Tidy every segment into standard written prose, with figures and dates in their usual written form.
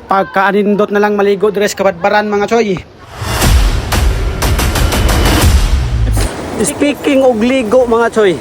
pagkaanindot na lang maligo dress kabadbaran mga choy. Speaking og ligo mga choy,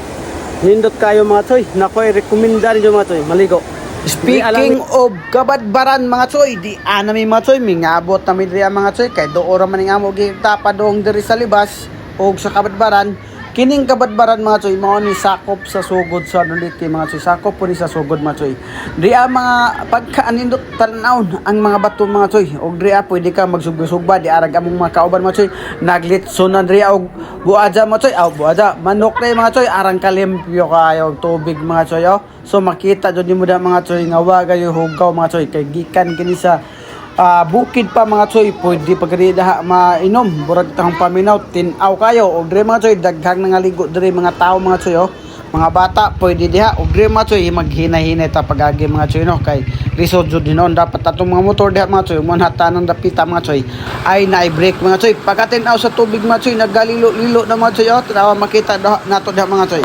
nindot kayo mga choy, nakoy rekomenda ninyo mga choy maligo. Speaking of kabadbaran mga choy, di anami mga choy, mingabot na midri mga choy, kay doora man nga mo tapadong diri sa libas og sa kabadbaran. Kining kabadbaran mga choy, mao ni sakop sa sugod sa Nolite mga choy, sakop po ni sa sugod mga choy. Diya mga pagkaanindot tanawon ang mga bato mga choy, og diya pwede ka magsugba-sugba, di arag among mga kauban mga choy, naglitsonan diya og buaja mga choy, buaja manok na mga choy, arang kalimpyo kayo og tubig mga choy. So makita jud nimo da mga choy nga wa kayo hugaw mga choy, kay gikan kini sa bukid pa mga choy, pwede pagkari daha mainom, burag tahong paminaw, tinaw kayo, og dire mga choy, daghang nangaligo dire mga tao mga choy, mga bata, pwede diha, og dire mga choy, maghinay-hinay ta pagagi mga choy, no, kay resort jud dinon, dapat atong mga motor diha mga choy, mon hatanan dapita mga choy, ay na-break mga choy, pagkatinaw sa tubig mga choy, naggalilo-lilo na mga choy, tanawa makita nato diha mga choy.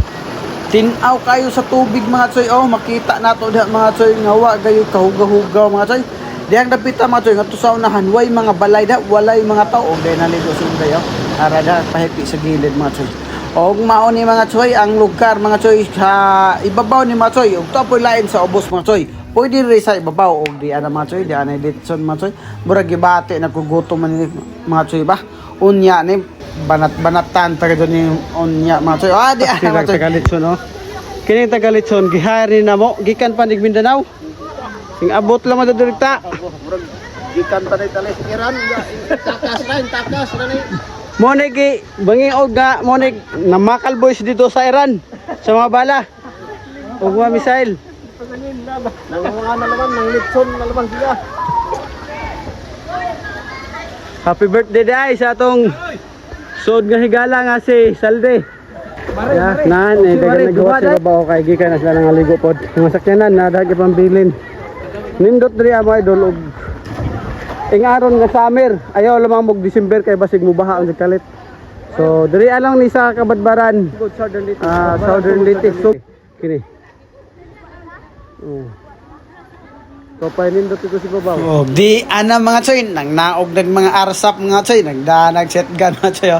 Tinaw kayo sa tubig mga choy, makita nato diha mga choy, nga wa gayo kahugaw-hugaw mga choy. Diyang dapita mga choy, nga to sa unahan, way mga balay da, walay mga tao, og dahil naligo kayo, ara da, pahipi sa gilid mga choy. Og mao ni mga choy, ang lugar mga choy, sa ibabaw ni mga choy, og tapoy lain sa ubos mga choy. Pwede rin sa ibabaw, og di ana mga choy, di ana ditson mga choy, murag gibate, nagkugutom man ni mga choy ba? Unya ni, banat-banatan, taga dyan ni unya mga choy. Di ana mga choy. Tagalit-son, no? Kining tagalit-son, gihari na mo, gikan pa ni Mindanao. Sing abot lang mo direkta. Gikan pa tali sa Iran, takas na ni. Monig banging og nga monig namakal boys dito sa Iran sa mga bala. Og mga missile. Nang mga nalaman nang litson nalaman sila. Happy birthday day sa atong sud nga higala nga si Salde. Nan dagan nagawa sa babaw kay gikan na sila nangaligo pod. Mga sakyanan na dagi pambilin. Nindot diri mo idol og ingaron nga summer, ayaw lamang mog December kay basig mo baha ang kalit. So diri alang ni sa kabadbaran, Southern Leyte. So kini. So pa nindot ito si babaw. Di ana mga choy, nang naog nag mga arsap mga choy, nagdanag shotgun mga choy.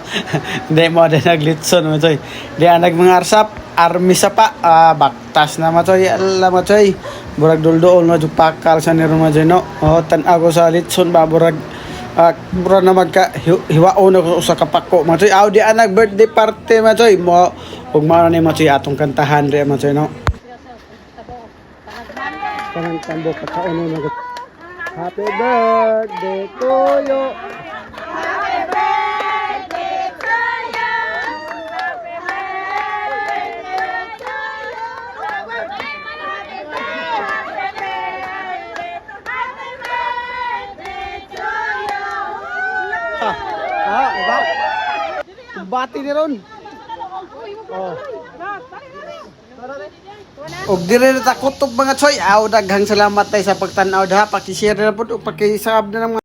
Hindi mo na naglitson mga choy. Di anag mga arsap, army sa pa, baktas na mga choy, ala mga choy. Burag duldool na pakal sa niro mga choy, no. Tan ako sa litson ba burag burag na magka hiwaon ako sa kapako mga choy. Di anag birthday party mga choy. Mo ug mao ni mga choy atong kantahan re mga choy, no. Parang tambo pagkaon na Happy birthday to you. Happy birthday to you. Happy birthday to you. Happy birthday to you. Diba? Bati ni ron. Og dire na ta kutob mga choy, daghang salamat tay sa pagtan-aw daha, paki-share na pud og paki-sub na ng